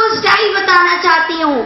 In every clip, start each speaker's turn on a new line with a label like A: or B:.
A: کو اسٹائل بتانا چاہتی ہوں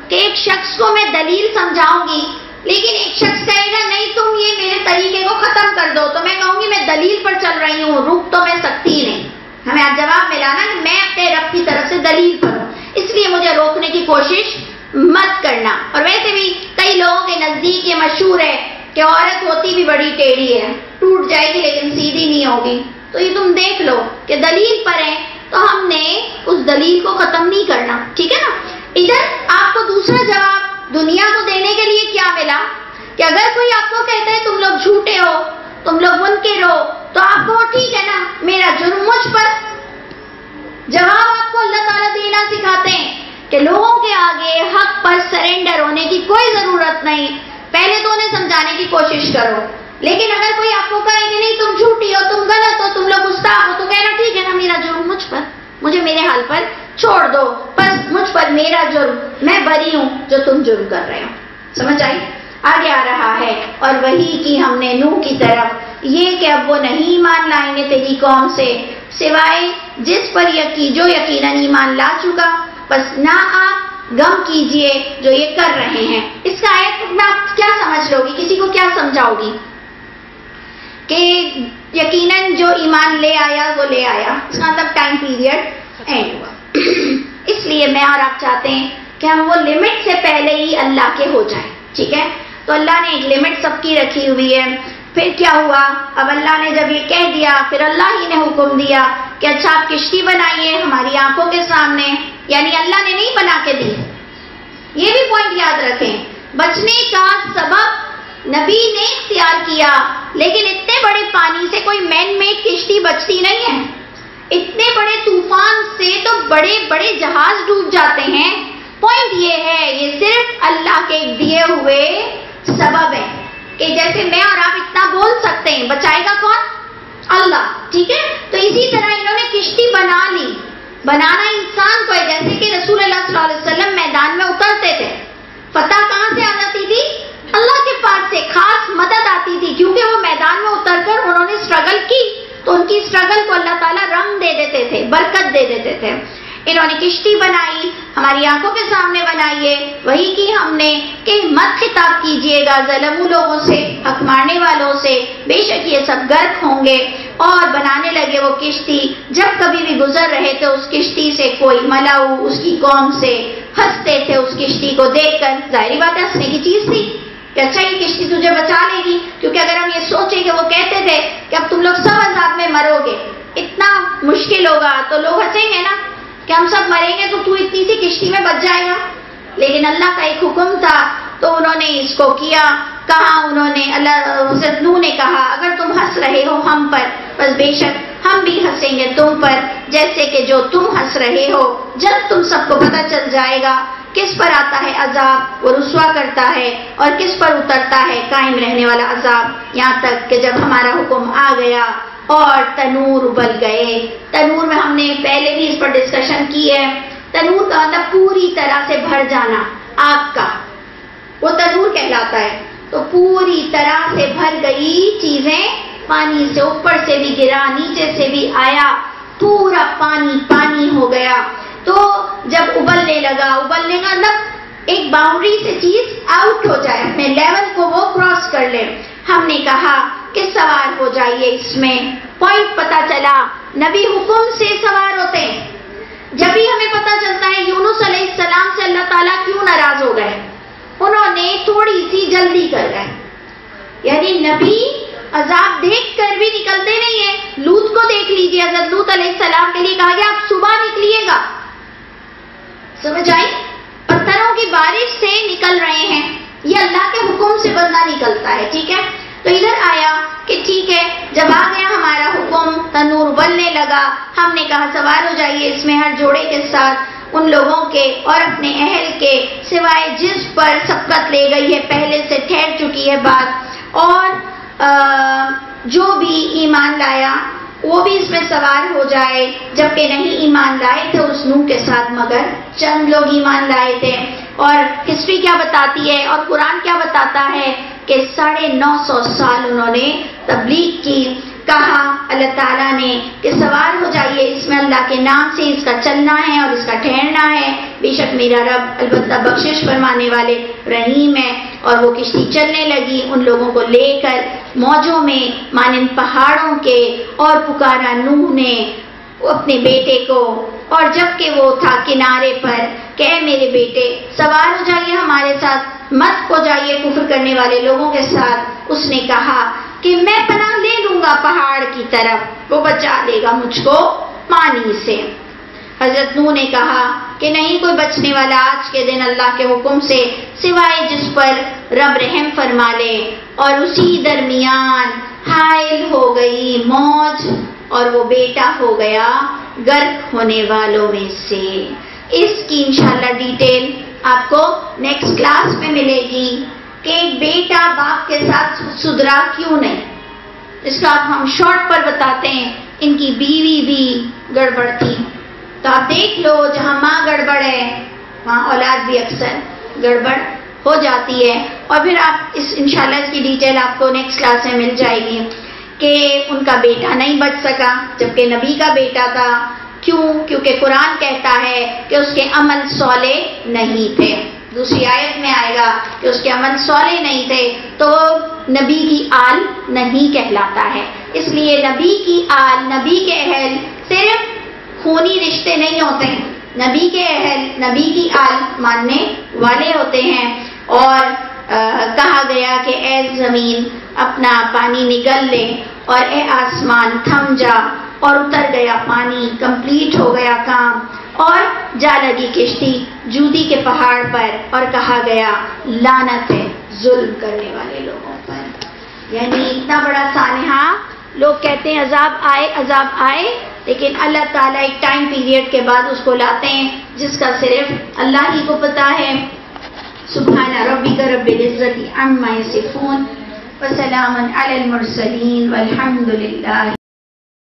A: کہ ایک شخص کو میں دلیل سمجھاؤں گی، لیکن ایک شخص کہے گا نہیں تم یہ میرے طریقے کو ختم کر دو، تو میں کہوں گی میں دلیل پر چل رہی ہوں، رک تو میں سکتی ہی نہیں۔ ہمیں آج جواب ملا نا کہ میں اپنے رب کی طرف سے دلیل پر ہوں، اس لیے مجھے روکنے کی کوشش مت کرنا۔ اور ویسے بھی کئی لوگوں کے نزدیک یہ مشہور ہے کہ عورت ہوتی بھی بڑی ٹیڑھی ہے، ٹوٹ جائے گی لیکن سیدھی نہیں ہوگی، تو یہ تم دیکھ لو کہ دلیل پر ہے تو ہم نے اس دلیل کو ختم نہیں کرنا، ٹھیک ہے نا۔ ادھر آپ کو دوسرا جواب دنیا کو دینے کے لیے کیا ملا کہ اگر کوئی آپ کو کہتا ہے تم لوگ جھوٹے ہو، تم لوگ منکر ہو، تو آپ کو ٹھیک ہے نا، میرا جرم مجھ پر۔ جواب آپ کو اللہ تعالیٰ دینا سکھاتے ہیں کہ لوگوں کے آگے حق پر سرنڈر ہونے کی کوئی ضرورت نہیں، پہلے تو انہیں سمجھانے کی کوشش کرو، لیکن اگر کوئی آپ کو کہے کہ نہیں تم جھوٹی ہو، تم غلط ہو، تم لوگ گستاخ ہو، تو کہنا ٹھیک ہے نا، میرا جرم مجھ پر، مجھے میرے حال پر چھوڑ دو، بس مجھ پر میرا جرم، میں بری ہوں جو تم جرم کر رہے ہو۔ سمجھ آئی؟ آگے آ رہا ہے، اور وہی کی ہم نے نوح کی طرف یہ کہ اب وہ نہیں ایمان لائیں گے تیری قوم سے سوائے جس پر جو یقیناً ایمان لا چکا، بس نہ آپ غم کیجئے جو یہ کر رہے ہیں۔ اس کا آیت میں آپ کیا سمجھ لو گی، کسی کو کیا سمجھاؤ گی کہ یقیناً جو ایمان لے آیا وہ لے آیا، اس کا مطلب ٹائم پیریڈ اینڈ ہوا۔ اس لیے میں اور آپ چاہتے ہیں کہ ہم وہ لمٹ سے پہلے ہی اللہ کے ہو جائیں، ٹھیک ہے۔ تو اللہ نے ایک لمٹ سب کی رکھی ہوئی ہے۔ پھر کیا ہوا، اب اللہ نے جب یہ کہہ دیا، پھر اللہ ہی نے حکم دیا کہ اچھا آپ کشتی بنائیے ہماری آنکھوں کے سامنے، یعنی اللہ نے نہیں بنا کے دی۔ یہ بھی پوائنٹ یاد رکھیں، بچنے کا سبب نبی نے اختیار کیا، لیکن اتنے بڑے پانی سے کوئی مین میڈ کشتی بچتی نہیں ہے، اتنے بڑے طوفان سے تو بڑے بڑے جہاز ڈوب جاتے ہیں۔ پوائنٹ یہ ہے، یہ صرف اللہ کے دیے ہوئے سبب ہے کہ جیسے میں اور آپ اتنا بول سکتے ہیں، بچائے گا کون؟ اللہ، ٹھیک ہے۔ تو اسی طرح انہوں نے کشتی بنا لی، بنانا انسان کو ہے، جیسے کہ رسول اللہ صلی اللہ علیہ وسلم میدان میں اترتے تھے، فتح کہاں سے آتی تھی؟ اللہ کے پاس سے خاص مدد آتی تھی، کیونکہ وہ میدان میں اتر کر انہوں نے اسٹرگل کی، تو ان کی اسٹرگل کو اللہ تعالیٰ رنگ دے دیتے تھے، برکت دے دیتے تھے۔ انہوں نے کشتی بنائی، ہماری آنکھوں کے سامنے بنائیے، وہی کی ہم نے کہ مت خطاب کیجئے گا ظلموں لوگوں سے، حق مارنے والوں سے، بے شک یہ سب غرق ہوں گے۔ اور بنانے لگے وہ کشتی، جب کبھی بھی گزر رہے تھے اس کشتی سے کوئی ملاؤ اس کی قوم سے ہنستے تھے اس کشتی کو دیکھ کر، ظاہری بات ہے ہنسنے کی چیز تھی کہ اچھا یہ کشتی تجھے بچا لے گی، کیونکہ اگر ہم یہ سوچیں کہ وہ کہتے تھے کہ اب تم لوگ سب عذاب میں مرو گے، اتنا مشکل ہوگا، تو لوگ ہنسیں گے نا کہ ہم سب مریں گے تو اتنی سی کشتی میں بچ جائے گا۔ لیکن اللہ کا ایک حکم تھا تو انہوں نے اس کو کیا، کہا انہوں نے، حضرت نوح نے کہا اگر تم ہنس رہے ہو ہم پر، بس بے شک ہم بھی ہنسیں گے تم پر، جیسے کہ جو تم ہنس رہے ہو، جب تم سب کو پتہ چل جائے گا کس پر آتا ہے عذاب وہ رسوا کرتا ہے، اور کس پر اترتا ہے قائم رہنے والا عذاب، یہاں تک کہ جب ہمارا حکم آ گیا اور تنور ابل گئے۔ تنور میں ہم نے پہلے بھی اس پر ڈسکشن کی ہے، تنور کا مطلب پوری طرح سے بھر جانا، آگ کا وہ تنور کہلاتا ہے۔ تو پوری طرح سے بھر گئی چیزیں، پانی سے اوپر سے بھی گرا، نیچے سے بھی آیا، پورا پانی پانی ہو گیا۔ تو جب ابلنے لگا، ابلنے کا مطلب ایک باؤنڈری سے چیز آؤٹ ہو جائے، اپنے لیول کو وہ کراس کر لے، ہم نے کہا کہ سوار ہو جائیے اس میں۔ پوائنٹ پتا چلا، نبی حکم سے سوار ہوتے ہیں۔ جب ہی ہمیں پتا چلتا ہے یونس علیہ السلام سے اللہ تعالیٰ کیوں ناراض ہو گئے، انہوں نے تھوڑی سی جلدی کر گئے، یعنی نبی عذاب دیکھ کر بھی نکلتے نہیں ہیں۔ لوط کو دیکھ لیجیے، حضرت لوط علیہ السلام کے لیے کہا گیا آپ صبح نکلیے گا، سمجھ آئی؟ پتھروں کی بارش سے نکل رہے ہیں، یہ اللہ کے حکم سے بندہ نکلتا ہے، ٹھیک ہے۔ تو ادھر آیا کہ ٹھیک ہے، جب آ گیا ہمارا حکم، تنور ابلنے لگا، ہم نے کہا سوار ہو جائیے اس میں ہر جوڑے کے ساتھ، ان لوگوں کے اور اپنے اہل کے، سوائے جس پر سبقت لے گئی ہے، پہلے سے ٹھہر چکی ہے بات، اور جو بھی ایمان لایا وہ بھی اس میں سوار ہو جائے، جبکہ نہیں ایمان لائے تھے اس نوح کے ساتھ مگر چند لوگ ایمان لائے تھے۔ اور ہسٹری کیا بتاتی ہے اور قرآن کیا بتاتا ہے کہ 950 سال انہوں نے تبلیغ کی، کہا اللہ تعالیٰ نے کہ سوار ہو جائیے، اس میں اللہ کے نام سے اس کا چلنا ہے اور اس کا ٹھہرنا ہے، بے شک میرا رب البتہ بخشش فرمانے والے رحیم ہے۔ اور وہ کشتی چلنے لگی ان لوگوں کو لے کر موجوں میں مانند پہاڑوں کے، اور پکارا نوح نے اپنے بیٹے کو، اور جب کہ وہ تھا کنارے پر کہ اے میرے بیٹے سوار ہو جائیے ہمارے ساتھ، مت ہو جائیے کفر کرنے والے لوگوں کے ساتھ۔ اس نے کہا کہ میں پناہ لے لوں گا پہاڑ کی طرف، وہ بچا لے گا مجھ کو پانی سے۔ حضرت نوح نے کہا کہ نہیں کوئی بچنے والا آج کے دن اللہ کے حکم سے سوائے جس پر رب رحم فرما لے۔ اور اسی درمیان حائل ہو گئی موج اور وہ بیٹا ہو گیا غرق ہونے والوں میں سے۔ اس کی انشاءاللہ ڈیٹیل آپ کو نیکسٹ کلاس میں ملے گی کہ ایک بیٹا باپ کے ساتھ سدھرا کیوں نہیں۔ اس کا ہم شارٹ پر بتاتے ہیں، ان کی بیوی بھی گڑبڑ تھی، تو آپ دیکھ لو جہاں ماں گڑبڑ ہے وہاں اولاد بھی اکثر گڑبڑ ہو جاتی ہے۔ اور پھر آپ انشاءاللہ اس کی ڈیٹیل آپ کو نیکسٹ کلاس میں مل جائے گی کہ ان کا بیٹا نہیں بچ سکا جبکہ نبی کا بیٹا تھا۔ کیوں؟ کیونکہ قرآن کہتا ہے کہ اس کے عمل صالح نہیں تھے۔ دوسری آیت میں آئے گا کہ اس کے عمل صالح نہیں تھے تو نبی کی آل نہیں کہلاتا ہے۔ اس لیے نبی کی آل، نبی کے اہل صرف خونی رشتے نہیں ہوتے ہیں، نبی کے اہل، نبی کی آل ماننے والے ہوتے ہیں۔ اور کہا گیا کہ اے زمین اپنا پانی نگل لے اور اے آسمان تھم جا، اور اتر گیا پانی، کمپلیٹ ہو گیا کام، اور جا لگی کشتی جودی کے پہاڑ پر، اور کہا گیا لعنت ہے ظلم کرنے والے لوگوں پر۔ یعنی اتنا بڑا سانحہ، لوگ کہتے ہیں عذاب آئے، لیکن اللہ تعالیٰ ایک ٹائم پیریڈ کے بعد اس کو لاتے ہیں جس کا صرف اللہ ہی کو پتا ہے۔ سبحان ربک رب العزت عما یصفون وسلام علی المرسلین والحمد للہ۔